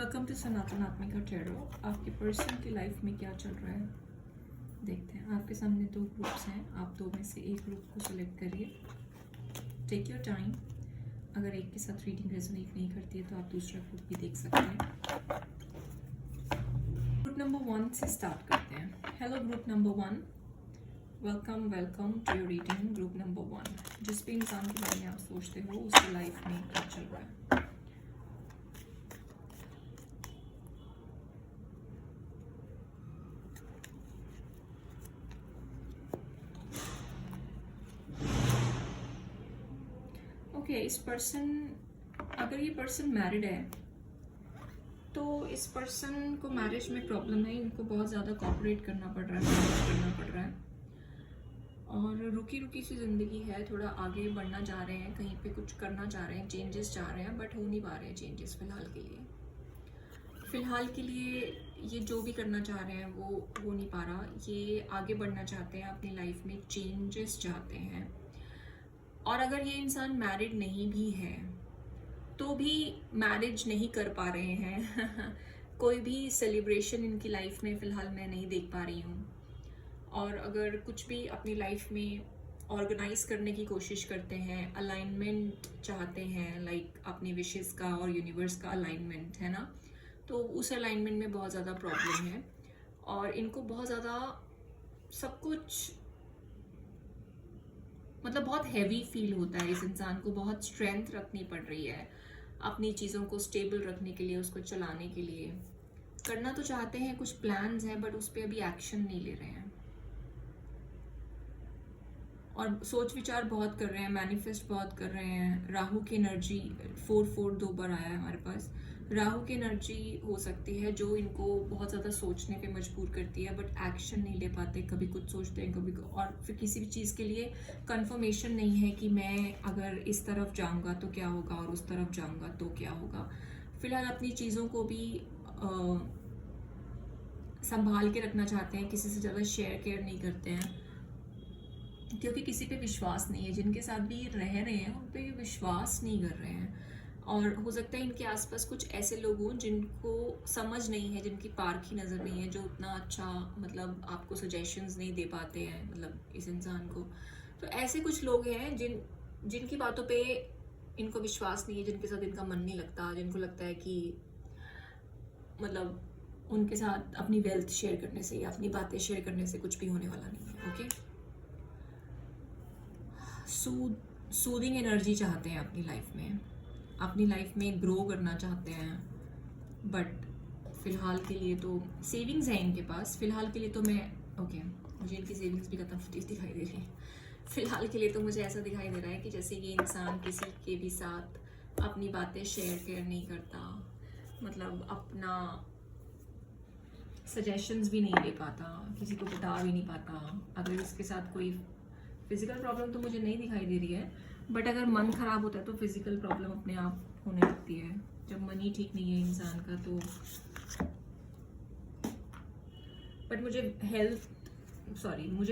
Welcome to Sanatan Atmika tarot. आपके person की life में क्या चल रहा है देखते हैं। आपके सामने दो ग्रुप्स हैं, आप दो में से एक ग्रुप को सिलेक्ट करिए। Take your time. अगर एक के साथ रीडिंग रेजोनेट नहीं करती है तो आप दूसरा ग्रुप भी देख सकते हैं। ग्रुप नंबर 1 से स्टार्ट करते हैं। Hello group number 1, welcome to your reading. Group number 1, जिस भी इंसान के बारे में आप सोचते हो उसकी लाइफ में क्या चल रहा है। इस पर्सन, अगर ये पर्सन मैरिड है तो इस पर्सन को मैरिज में प्रॉब्लम है। इनको बहुत ज़्यादा कॉपरेट करना पड़ रहा है और रुकी रुकी सी ज़िंदगी है। थोड़ा आगे बढ़ना चाह रहे हैं, कहीं पे कुछ करना चाह रहे हैं, चेंजेस चाह रहे हैं, बट हो नहीं पा रहे हैं चेंजेस फ़िलहाल के लिए ये जो भी करना चाह रहे हैं वो हो नहीं पा रहा। ये आगे बढ़ना चाहते हैं, अपनी लाइफ में चेंजेस चाहते हैं। और अगर ये इंसान मैरिड नहीं भी है तो भी मैरिज नहीं कर पा रहे हैं कोई भी सेलिब्रेशन इनकी लाइफ में फ़िलहाल मैं नहीं देख पा रही हूँ। और अगर कुछ भी अपनी लाइफ में ऑर्गेनाइज करने की कोशिश करते हैं, अलाइनमेंट चाहते हैं, लाइक अपनी विशेस का और यूनिवर्स का अलाइनमेंट है ना, तो उस अलाइनमेंट में बहुत ज़्यादा प्रॉब्लम है। और इनको बहुत ज़्यादा सब कुछ मतलब बहुत हैवी फील होता है। इस इंसान को बहुत स्ट्रेंथ रखनी पड़ रही है अपनी चीज़ों को स्टेबल रखने के लिए, उसको चलाने के लिए। करना तो चाहते हैं, कुछ प्लान्स हैं, बट उस पर अभी एक्शन नहीं ले रहे हैं। और सोच विचार बहुत कर रहे हैं, मैनिफेस्ट बहुत कर रहे हैं। राहु की एनर्जी 4-4 दो बार आया है हमारे पास। राहु की एनर्जी हो सकती है जो इनको बहुत ज़्यादा सोचने पे मजबूर करती है, बट एक्शन नहीं ले पाते। कभी कुछ सोचते हैं, कभी और फिर किसी भी चीज़ के लिए कंफर्मेशन नहीं है कि मैं अगर इस तरफ जाऊंगा तो क्या होगा और उस तरफ जाऊंगा तो क्या होगा। फिलहाल अपनी चीज़ों को भी संभाल के रखना चाहते हैं, किसी से ज़्यादा केयर नहीं करते हैं क्योंकि किसी पे विश्वास नहीं है। जिनके साथ भी रह रहे हैं उन पे विश्वास नहीं कर रहे हैं। और हो सकता है इनके आसपास कुछ ऐसे लोग हों जिनको समझ नहीं है, जिनकी पारखी नज़र नहीं है, जो उतना अच्छा मतलब आपको सजेशंस नहीं दे पाते हैं मतलब इस इंसान को। तो ऐसे कुछ लोग हैं जिनकी बातों पे इनको विश्वास नहीं है, जिनके साथ इनका मन नहीं लगता, जिनको लगता है कि मतलब उनके साथ अपनी वेल्थ शेयर करने से या अपनी बातें शेयर करने से कुछ भी होने वाला नहीं है। ओके, सूदिंग एनर्जी चाहते हैं अपनी लाइफ में ग्रो करना चाहते हैं, बट फिलहाल के लिए तो सेविंग्स है इनके पास। फिलहाल के लिए तो मुझे इनकी सेविंग्स भी खत्म दिखाई दे रही है। फिलहाल के लिए तो मुझे ऐसा दिखाई दे रहा है कि जैसे ये इंसान किसी के भी साथ अपनी बातें शेयर नहीं करता, मतलब अपना सजेशंस भी नहीं दे पाता, किसी को बता भी नहीं पाता। अगर इसके साथ कोई फिजिकल प्रॉब्लम तो मुझे नहीं दिखाई दे रही है, बट अगर मन खराब होता है तो फिजिकल प्रॉब्लम अपने आप होने लगती है। जब मन ही ठीक नहीं है इंसान का तो बट मुझे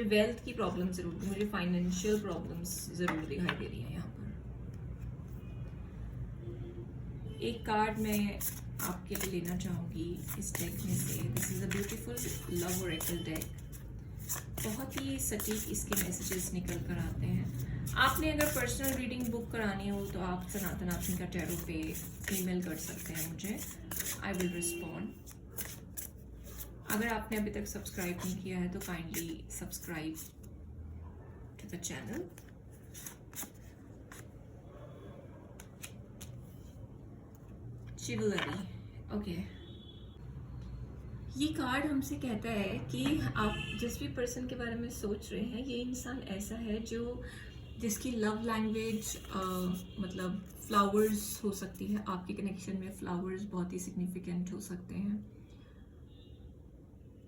वेल्थ की प्रॉब्लम जरूर, मुझे फाइनेंशियल प्रॉब्लम्स जरूर दिखाई दे रही है यहाँ पर। एक कार्ड मैं आपके लिए लेना चाहूँगी इस डेक में से। This is a beautiful love Oracle deck. बहुत ही सटीक इसके मैसेजेस निकल कर आते हैं। आपने अगर पर्सनल रीडिंग बुक करानी हो तो आप सनातन आत्मिका टैरो पे ईमेल कर सकते हैं मुझे, आई विल रिस्पॉन्ड। अगर आपने अभी तक सब्सक्राइब नहीं किया है तो kindly subscribe to the channel. Chivalry, okay. ये कार्ड हमसे कहता है कि आप जिस भी पर्सन के बारे में सोच रहे हैं, ये इंसान ऐसा है जिसकी लव लैंग्वेज मतलब फ्लावर्स हो सकती है। आपके कनेक्शन में फ्लावर्स बहुत ही सिग्निफिकेंट हो सकते हैं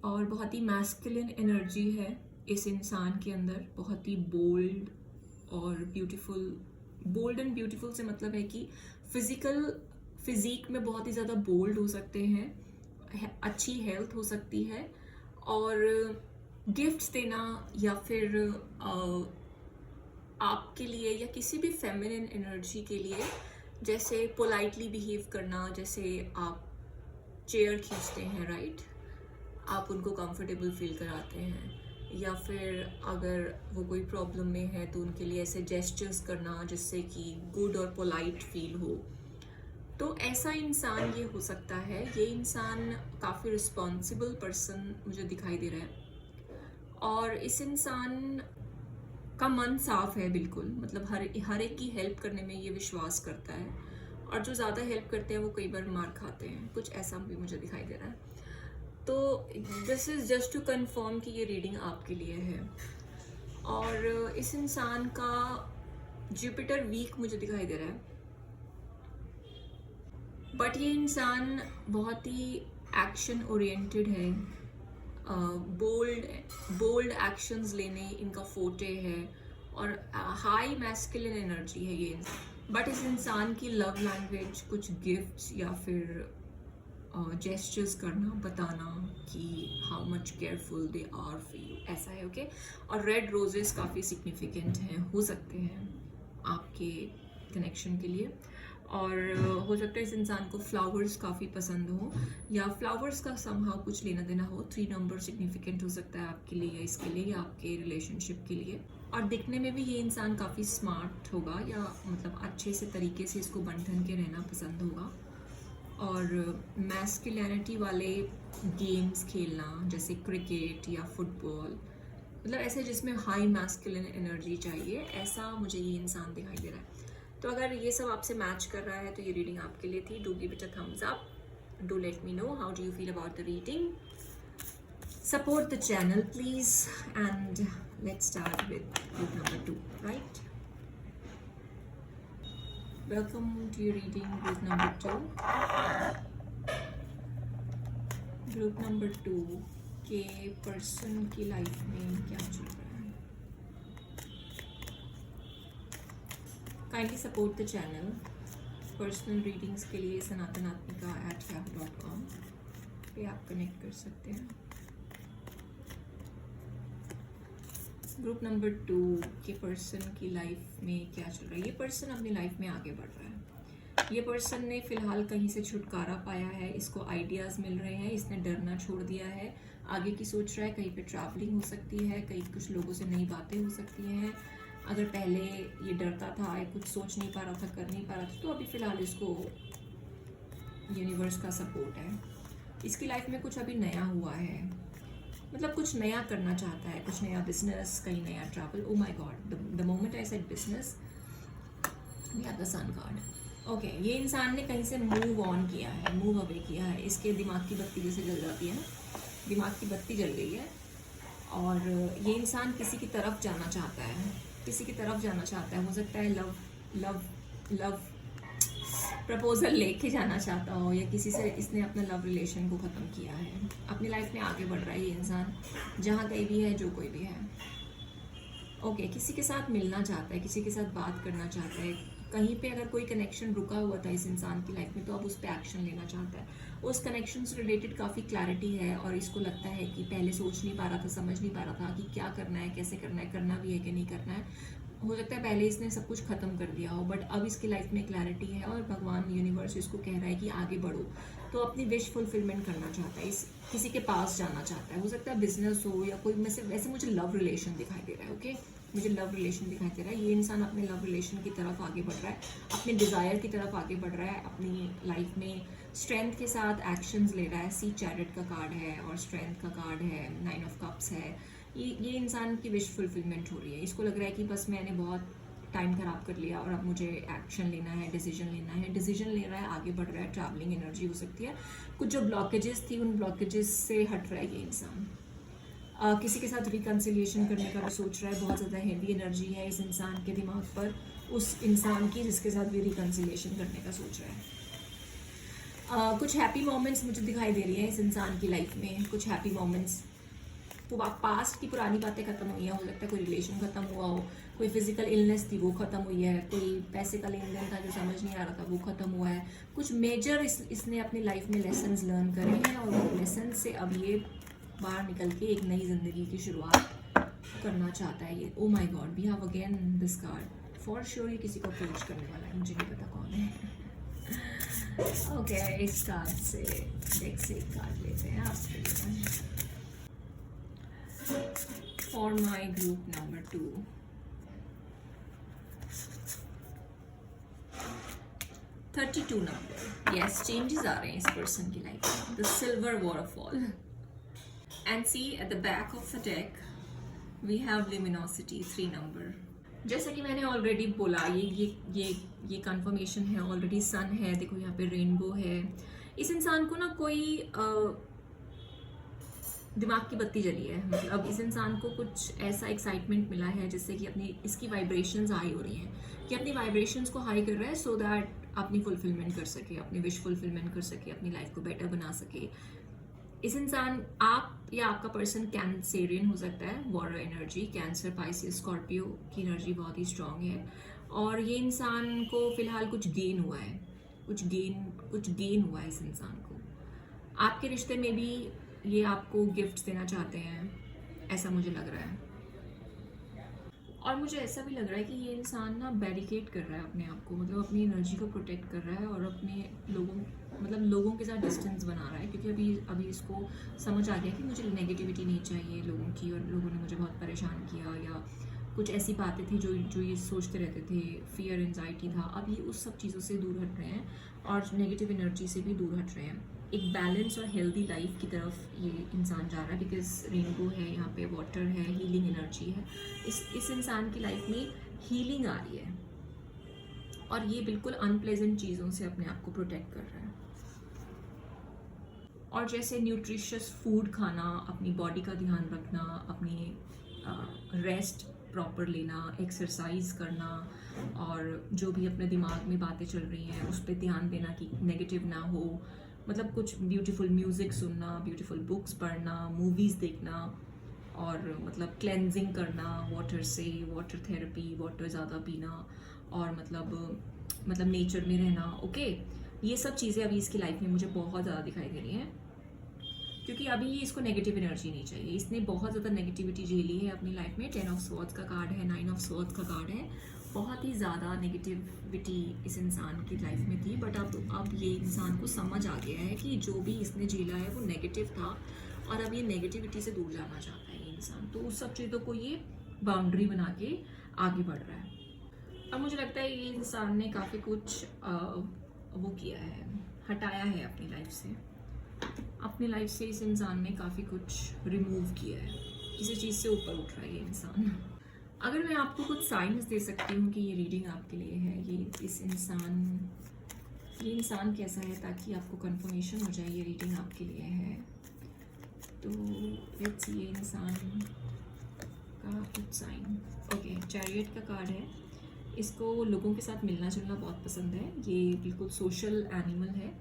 और बहुत ही मैस्कुलिन एनर्जी है इस इंसान के अंदर। बहुत ही बोल्ड और ब्यूटीफुल। बोल्ड एंड ब्यूटीफुल से मतलब है कि फिजिक में बहुत ही ज़्यादा बोल्ड हो सकते हैं, अच्छी हेल्थ हो सकती है, और गिफ्ट्स देना या फिर आपके लिए या किसी भी फेमिनिन एनर्जी के लिए जैसे पोलाइटली बिहेव करना, जैसे आप चेयर खींचते हैं, राइट, आप उनको कंफर्टेबल फील कराते हैं, या फिर अगर वो कोई प्रॉब्लम में है तो उनके लिए ऐसे जेस्चर्स करना जिससे कि गुड और पोलाइट फील हो। तो ऐसा इंसान ये हो सकता है। ये इंसान काफ़ी रिस्पॉन्सिबल पर्सन मुझे दिखाई दे रहा है, और इस इंसान का मन साफ है बिल्कुल, मतलब हर एक की हेल्प करने में ये विश्वास करता है, और जो ज़्यादा हेल्प करते हैं वो कई बार मार खाते हैं, कुछ ऐसा भी मुझे दिखाई दे रहा है। तो this is just to confirm कि ये रीडिंग आपके लिए है। और इस इंसान का जुपिटर वीक मुझे दिखाई दे रहा है, बट ये इंसान बहुत ही एक्शन ओरिएंटेड है, बोल्ड एक्शंस लेने इनका फोटे है, और हाई मैस्कुलिन एनर्जी है ये इंसान। बट इस इंसान की लव लैंग्वेज कुछ गिफ्ट्स या फिर जेस्चर्स करना, बताना कि how much careful they are for you, ऐसा है। ओके, और रेड रोजेस काफ़ी सिग्निफिकेंट हैं, हो सकते हैं आपके कनेक्शन के लिए, और हो सकता है इस इंसान को फ्लावर्स काफ़ी पसंद हो, या फ्लावर्स का समहाउ कुछ लेना देना हो। 3 नंबर सिग्निफिकेंट हो सकता है आपके लिए, या इसके लिए, या आपके रिलेशनशिप के लिए। और दिखने में भी ये इंसान काफ़ी स्मार्ट होगा, या मतलब अच्छे से तरीके से इसको बंधन के रहना पसंद होगा, और मैस्कुलिनिटी वाले गेम्स खेलना जैसे क्रिकेट या फुटबॉल, मतलब ऐसे जिसमें हाई मैस्कुलिन एनर्जी चाहिए, ऐसा मुझे ये इंसान दिखाई दे रहा है। तो अगर ये सब आपसे मैच कर रहा है तो ये रीडिंग आपके लिए थी। Do give it a thumbs up, do let me know how do you feel about the reading, support the channel please, and let's start with group number 2, right. Welcome to your reading, group number 2. Group number 2 के person की life में क्या चल रहा है? Kindly support the channel. Personal readings के लिए sanatanaatmika@yahoo.com पे आप कनेक्ट कर सकते हैं। ग्रुप नंबर 2 के पर्सन की लाइफ में क्या चल रहा है? ये पर्सन अपनी लाइफ में आगे बढ़ रहा है। ये पर्सन ने फिलहाल कहीं से छुटकारा पाया है, इसको आइडियाज़ मिल रहे हैं, इसने डरना छोड़ दिया है, आगे की सोच रहा है। कहीं पे ट्रैवलिंग हो सकती है, कहीं कुछ लोगों से नई बातें हो सकती हैं। अगर पहले ये डरता था, कुछ सोच नहीं पा रहा था, कर नहीं पा रहा था, तो अभी फ़िलहाल इसको यूनिवर्स का सपोर्ट है। इसकी लाइफ में कुछ अभी नया हुआ है, मतलब कुछ नया करना चाहता है, कुछ नया बिजनेस, कहीं नया travel. Oh my god, the moment I said business, we have the sun card. Okay, ये इंसान ने कहीं से मूव ऑन किया है, मूव अवे किया है। इसके दिमाग की बत्ती जैसे जल जाती है ना, दिमाग की बत्ती जल गई है, और ये इंसान किसी की तरफ जाना चाहता है, किसी की तरफ जाना चाहता है। हो सकता है लव प्रपोजल लेके जाना चाहता हो, या किसी से इसने अपना लव रिलेशन को ख़त्म किया है, अपनी लाइफ में आगे बढ़ रहा है ये इंसान, जहाँ कहीं भी है, जो कोई भी है। ओके, किसी के साथ मिलना चाहता है, किसी के साथ बात करना चाहता है। कहीं पे अगर कोई कनेक्शन रुका हुआ था इस इंसान की लाइफ में, तो अब उस पर एक्शन लेना चाहता है। उस कनेक्शन से रिलेटेड काफ़ी क्लैरिटी है, और इसको लगता है कि पहले सोच नहीं पा रहा था, समझ नहीं पा रहा था कि क्या करना है, कैसे करना है, करना भी है कि नहीं करना है। हो सकता है पहले इसने सब कुछ ख़त्म कर दिया हो, बट अब इसकी लाइफ में क्लैरिटी है, और भगवान यूनिवर्स इसको कह रहा है कि आगे बढ़ो। तो अपनी विश फुलफिलमेंट करना चाहता है, इस किसी के पास जाना चाहता है। हो सकता है बिजनेस हो, या कोई में से, वैसे मुझे लव रिलेशन दिखाई दे रहा है। ओके, मुझे लव रिलेशन दिखाई दे रहा है। ये इंसान अपने लव रिलेशन की तरफ आगे बढ़ रहा है, अपने डिज़ायर की तरफ आगे बढ़ रहा है, अपनी लाइफ में स्ट्रेंथ के साथ एक्शंस ले रहा है। सी चैरिट का कार्ड है, और स्ट्रेंथ का कार्ड है, 9 ऑफ कप्स है। ये इंसान की विश फुलफिलमेंट हो रही है। इसको लग रहा है कि बस मैंने बहुत टाइम ख़राब कर लिया, और अब मुझे एक्शन लेना है, डिसीजन लेना है। डिसीजन ले रहा है, आगे बढ़ रहा है, ट्रैवलिंग एनर्जी हो सकती है। कुछ जो ब्लॉकेजेस थी, उन ब्लॉकेजेस से हट रहा है ये इंसान। किसी के साथ रिकन्सिलिएशन करने का भी सोच रहा है। बहुत ज़्यादा हैवी एनर्जी है इस इंसान के दिमाग पर, उस इंसान की जिसके साथ भी रिकन्सिलिएशन करने का सोच रहा है। कुछ हैप्पी मोमेंट्स मुझे दिखाई दे रही है इस इंसान की लाइफ में, कुछ हैप्पी मोमेंट्स। पास्ट की पुरानी बातें खत्म हुई हैं। हो सकता है कोई रिलेशन खत्म हुआ हो, कोई फिजिकल इलनेस थी वो खत्म हुई है, कोई पैसे का लेन देन था जो समझ नहीं आ रहा था वो खत्म हुआ है। कुछ मेजर इसने अपनी लाइफ में लेसन्स लर्न करे हैं, और वो लेसन से अब ये बाहर निकल के एक नई जिंदगी की शुरुआत करना चाहता है ये। Oh my god, we have again this card. For sure ये किसी को अप्रोच करने वाला है, मुझे नहीं पता कौन है। ओके, इस कार्ड से डेक से एक कार्ड लेते हैं आपके लिए for my group number 2। 32 number. Yes, changes आ रहे हैं इस पर्सन की लाइफ में। The silver waterfall and see at the back of the deck we have luminosity 3 number. जैसा कि मैंने ऑलरेडी बोला, ये कंफर्मेशन है ऑलरेडी। सन है, देखो यहाँ पे रेनबो है। इस इंसान को ना कोई दिमाग की बत्ती जली है। मतलब इस इंसान को कुछ ऐसा एक्साइटमेंट मिला है जिससे कि अपनी इसकी वाइब्रेशंस हाई हो रही हैं, कि अपनी वाइब्रेशंस को हाई कर रहा है सो दैट अपनी फुलफिलमेंट कर सके, अपनी विश फुलफिलमेंट कर सके, अपनी लाइफ को बेटर बना सके। इस इंसान, आप या आपका पर्सन कैंसेरियन हो सकता है। Water energy, cancer, Pisces, Scorpio की एनर्जी बहुत ही स्ट्रांग है। और ये इंसान को फिलहाल कुछ गेन हुआ है, कुछ गेन हुआ है इस इंसान को। आपके रिश्ते में भी ये आपको गिफ्ट देना चाहते हैं, ऐसा मुझे लग रहा है। और मुझे ऐसा भी लग रहा है कि ये इंसान ना बैरिकेड कर रहा है अपने आप को, मतलब अपनी एनर्जी को प्रोटेक्ट कर रहा है और अपने लोगों के साथ डिस्टेंस बना रहा है। क्योंकि अभी इसको समझ आ गया कि मुझे नेगेटिविटी नहीं चाहिए लोगों की, और लोगों ने मुझे बहुत परेशान किया, या कुछ ऐसी बातें थी जो ये सोचते रहते थे, फियर एंजाइटी था। अब ये उस सब चीज़ों से दूर हट रहे हैं और नेगेटिव एनर्जी से भी दूर हट रहे हैं। एक बैलेंस और हेल्दी लाइफ की तरफ ये इंसान जा रहा है। बिकॉज रेनबो है यहाँ पे, वाटर है, हीलिंग एनर्जी है। इस इंसान की लाइफ में हीलिंग आ रही है और ये बिल्कुल अनप्लेजेंट चीज़ों से अपने आप को प्रोटेक्ट कर रहा है। और जैसे न्यूट्रिशियस फूड खाना, अपनी बॉडी का ध्यान रखना, अपनी रेस्ट प्रॉपर लेना, एक्सरसाइज करना, और जो भी अपने दिमाग में बातें चल रही हैं उस पर ध्यान देना कि नेगेटिव ना हो। मतलब कुछ ब्यूटीफुल म्यूज़िक सुनना, ब्यूटीफुल बुक्स पढ़ना, मूवीज़ देखना, और मतलब क्लेंजिंग करना वाटर से, वाटर थेरेपी, वाटर ज़्यादा पीना, और मतलब नेचर में रहना। ओके, ये सब चीज़ें अभी इसकी लाइफ में मुझे बहुत ज़्यादा दिखाई दे रही हैं, क्योंकि अभी ये इसको नेगेटिव एनर्जी नहीं चाहिए। इसने बहुत ज़्यादा नेगेटिविटी झेली है अपनी लाइफ में। 10 ऑफ स्वॉर्ड्स का कार्ड है, 9 ऑफ स्वॉर्ड्स का कार्ड है। बहुत ही ज़्यादा नेगेटिविटी इस इंसान की लाइफ में थी, बट अब ये इंसान को समझ आ गया है कि जो भी इसने झेला है वो नेगेटिव था, और अब ये नेगेटिविटी से दूर जाना चाहता है ये इंसान। तो उस सब चीज़ों को ये बाउंड्री बना के आगे बढ़ रहा है। अब मुझे लगता है ये इंसान ने काफ़ी कुछ वो किया है, हटाया है अपनी लाइफ से। अपनी लाइफ से इस इंसान ने काफ़ी कुछ रिमूव किया है, किसी चीज़ से ऊपर उठ रहा है ये इंसान। अगर मैं आपको कुछ साइंस दे सकती हूँ कि ये रीडिंग आपके लिए है, ये इंसान कैसा है, ताकि आपको कंफर्मेशन हो जाए ये रीडिंग आपके लिए है, तो लेट्स ये इंसान का कुछ साइन। ओके, चैरियट का कार्ड है। इसको लोगों के साथ मिलना जुलना बहुत पसंद है। ये बिल्कुल सोशल एनिमल है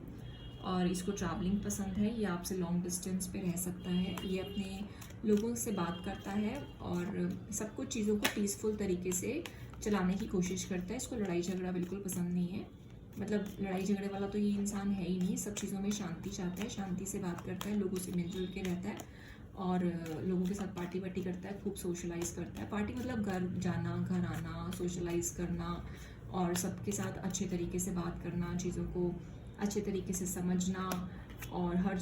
और इसको ट्रैवलिंग पसंद है। ये आपसे लॉन्ग डिस्टेंस पे रह सकता है। ये अपने लोगों से बात करता है और सब कुछ चीज़ों को पीसफुल तरीके से चलाने की कोशिश करता है। इसको लड़ाई झगड़ा बिल्कुल पसंद नहीं है, मतलब लड़ाई झगड़े वाला तो ये इंसान है ही नहीं। सब चीज़ों में शांति चाहता है, शांति से बात करता है, लोगों से मिलजुल के रहता है और लोगों के साथ पार्टी वार्टी करता है, खूब सोशलाइज करता है। पार्टी मतलब घर जाना, घर आना, सोशलाइज करना और सबके साथ अच्छे तरीके से बात करना, चीज़ों को अच्छे तरीके से समझना और हर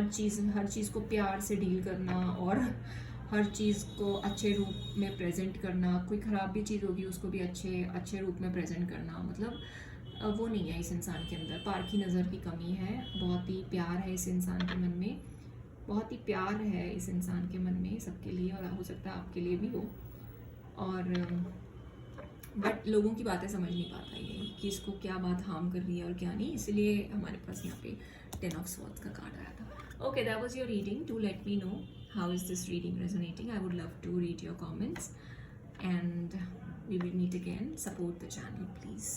चीज़ को प्यार से डील करना और हर चीज़ को अच्छे रूप में प्रेजेंट करना। कोई ख़राब भी चीज़ होगी उसको भी अच्छे रूप में प्रेजेंट करना। मतलब वो नहीं है इस इंसान के अंदर। पारखी नज़र की कमी है। बहुत ही प्यार है इस इंसान के मन में, बहुत ही प्यार है इस इंसान के मन में सबके लिए, और हो सकता है आपके लिए भी हो। और बट लोगों की बातें समझ नहीं पाता ये कि इसको क्या बात हार्म कर रही है और क्या नहीं, इसलिए हमारे पास यहाँ पे 10 ऑफ स्वॉर्ड्स का कार्ड आया था। Okay, that was your reading. Do let me know how is this reading resonating. I would love to read your comments and we will meet again. Support the channel, please.